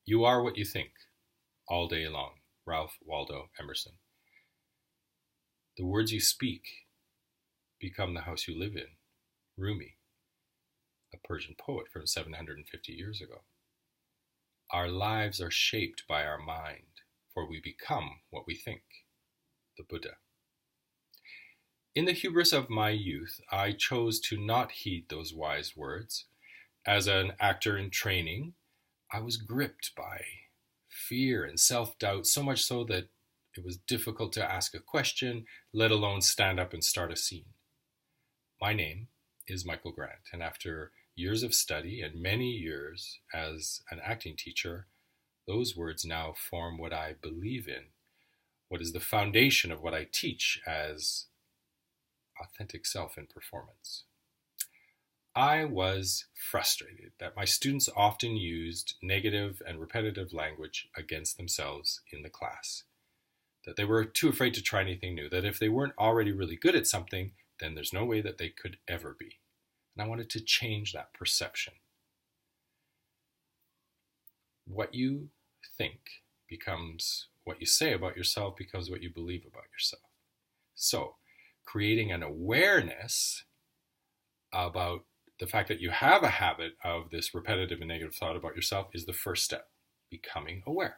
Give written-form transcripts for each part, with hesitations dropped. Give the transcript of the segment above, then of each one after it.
You are what you think all day long. Ralph Waldo Emerson. The words you speak become the house you live in. Rumi, a Persian poet from 750 years ago. Our lives are shaped by our mind, for we become what we think. The Buddha. In the hubris of my youth, I chose to not heed those wise words. As an actor in training, I was gripped by fear and self-doubt, so much so that it was difficult to ask a question, let alone stand up and start a scene. My name is Michael Grant, and after years of study and many years as an acting teacher, those words now form what I believe in, what is the foundation of what I teach as authentic self in performance. I was frustrated that my students often used negative and repetitive language against themselves in the class, that they were too afraid to try anything new, that if they weren't already really good at something, then there's no way that they could ever be. And I wanted to change that perception. What you think becomes what you say about yourself, becomes what you believe about yourself. So, creating an awareness about the fact that you have a habit of this repetitive and negative thought about yourself is the first step, becoming aware.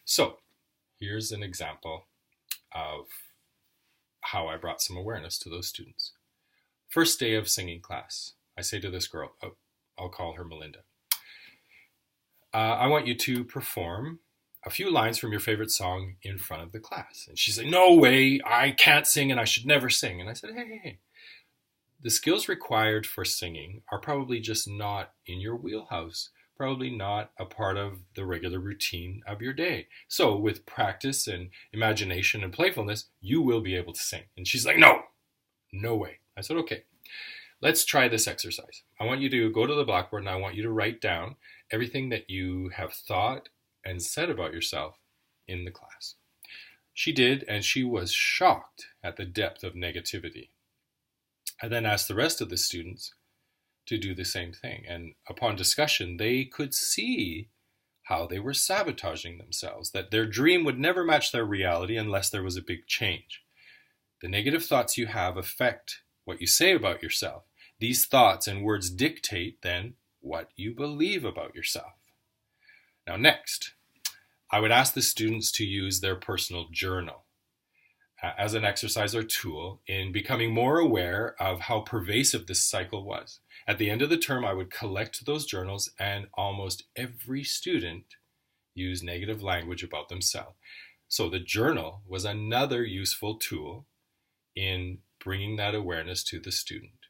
So, here's an example of how I brought some awareness to those students. First day of singing class, I say to this girl, I'll call her Melinda, I want you to perform a few lines from your favorite song in front of the class. And she's like, no way, I can't sing and I should never sing. And I said, hey. The skills required for singing are probably just not in your wheelhouse, probably not a part of the regular routine of your day. So with practice and imagination and playfulness, you will be able to sing. And she's like, no way. I said, okay, let's try this exercise. I want you to go to the blackboard and I want you to write down everything that you have thought and said about yourself in the class. She did, and she was shocked at the depth of negativity. I then asked the rest of the students to do the same thing. And upon discussion, they could see how they were sabotaging themselves, that their dream would never match their reality unless there was a big change. The negative thoughts you have affect what you say about yourself. These thoughts and words dictate then what you believe about yourself. Now next, I would ask the students to use their personal journal as an exercise or tool in becoming more aware of how pervasive this cycle was. At the end of the term, I would collect those journals, and almost every student used negative language about themselves. So the journal was another useful tool in bringing that awareness to the student.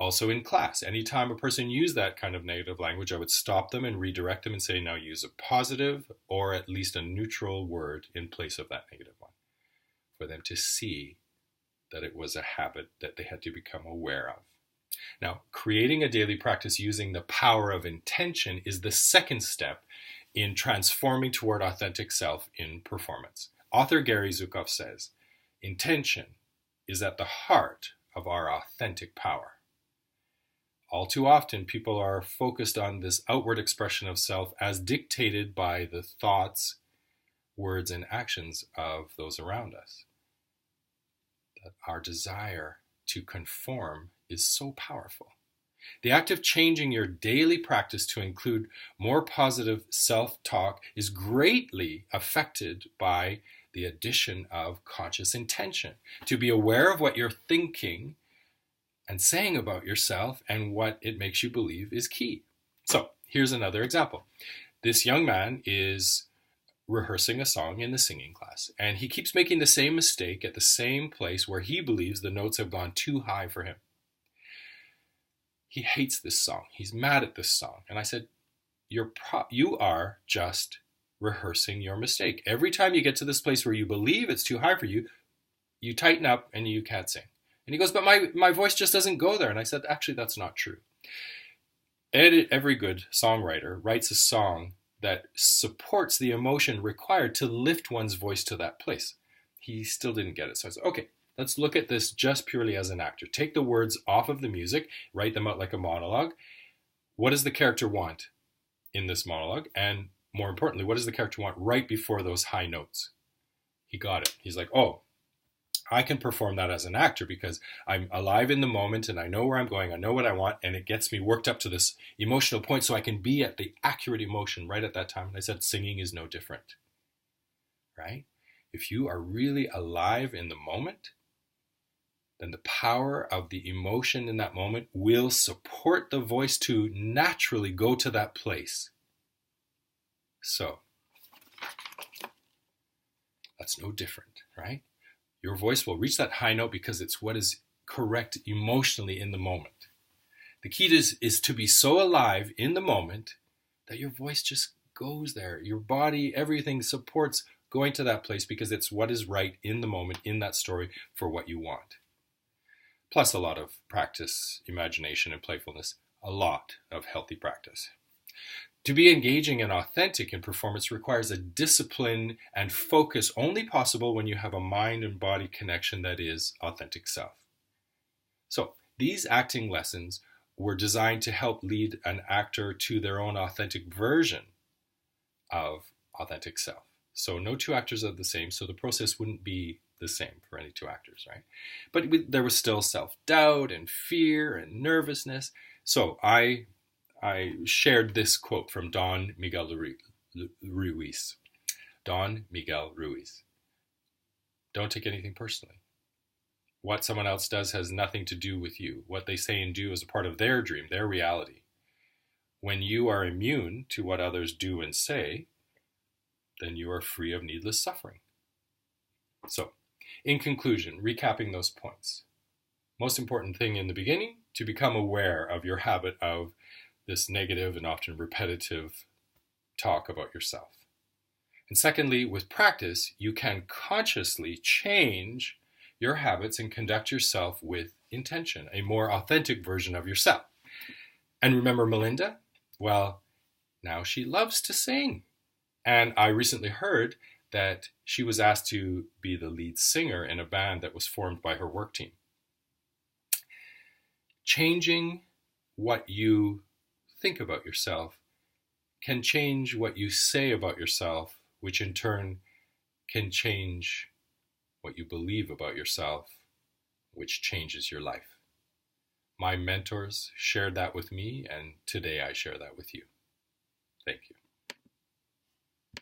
Also in class, anytime a person used that kind of negative language, I would stop them and redirect them and say, now use a positive or at least a neutral word in place of that negative one, for them to see that it was a habit that they had to become aware of. Now, creating a daily practice using the power of intention is the second step in transforming toward authentic self in performance. Author Gary Zukav says, intention is at the heart of our authentic power. All too often, people are focused on this outward expression of self as dictated by the thoughts, words, and actions of those around us. That our desire to conform is so powerful. The act of changing your daily practice to include more positive self-talk is greatly affected by the addition of conscious intention. To be aware of what you're thinking and saying about yourself and what it makes you believe is key. So here's another example. This young man is rehearsing a song in the singing class, and he keeps making the same mistake at the same place where he believes the notes have gone too high for him. He hates this song. He's mad at this song. And I said, you are just rehearsing your mistake. Every time you get to this place where you believe it's too high for you, you tighten up and you can't sing. And he goes, but my voice just doesn't go there. And I said, actually, that's not true. Every good songwriter writes a song that supports the emotion required to lift one's voice to that place. He still didn't get it. So I said, okay, let's look at this just purely as an actor. Take the words off of the music, write them out like a monologue. What does the character want in this monologue? And more importantly, what does the character want right before those high notes? He got it. He's like, oh, I can perform that as an actor because I'm alive in the moment and I know where I'm going, I know what I want, and it gets me worked up to this emotional point so I can be at the accurate emotion right at that time. And I said singing is no different, right? If you are really alive in the moment, then the power of the emotion in that moment will support the voice to naturally go to that place. So, that's no different, right? Your voice will reach that high note because it's what is correct emotionally in the moment. The key is to be so alive in the moment that your voice just goes there. Your body, everything supports going to that place because it's what is right in the moment, in that story, for what you want. Plus a lot of practice, imagination, and playfulness. A lot of healthy practice. To be engaging and authentic in performance requires a discipline and focus only possible when you have a mind and body connection that is authentic self. So these acting lessons were designed to help lead an actor to their own authentic version of authentic self. So no two actors are the same, so the process wouldn't be the same for any two actors, right? But there was still self-doubt and fear and nervousness. So I shared this quote from Don Miguel Ruiz. Don Miguel Ruiz. Don't take anything personally. What someone else does has nothing to do with you. What they say and do is a part of their dream, their reality. When you are immune to what others do and say, then you are free of needless suffering. So, in conclusion, recapping those points. Most important thing in the beginning, to become aware of your habit of this negative and often repetitive talk about yourself. And secondly, with practice, you can consciously change your habits and conduct yourself with intention, a more authentic version of yourself. And remember Melinda? Well, now she loves to sing. And I recently heard that she was asked to be the lead singer in a band that was formed by her work team. Changing what you think about yourself can change what you say about yourself, which in turn can change what you believe about yourself, which changes your life. My mentors shared that with me, and today I share that with you. Thank you.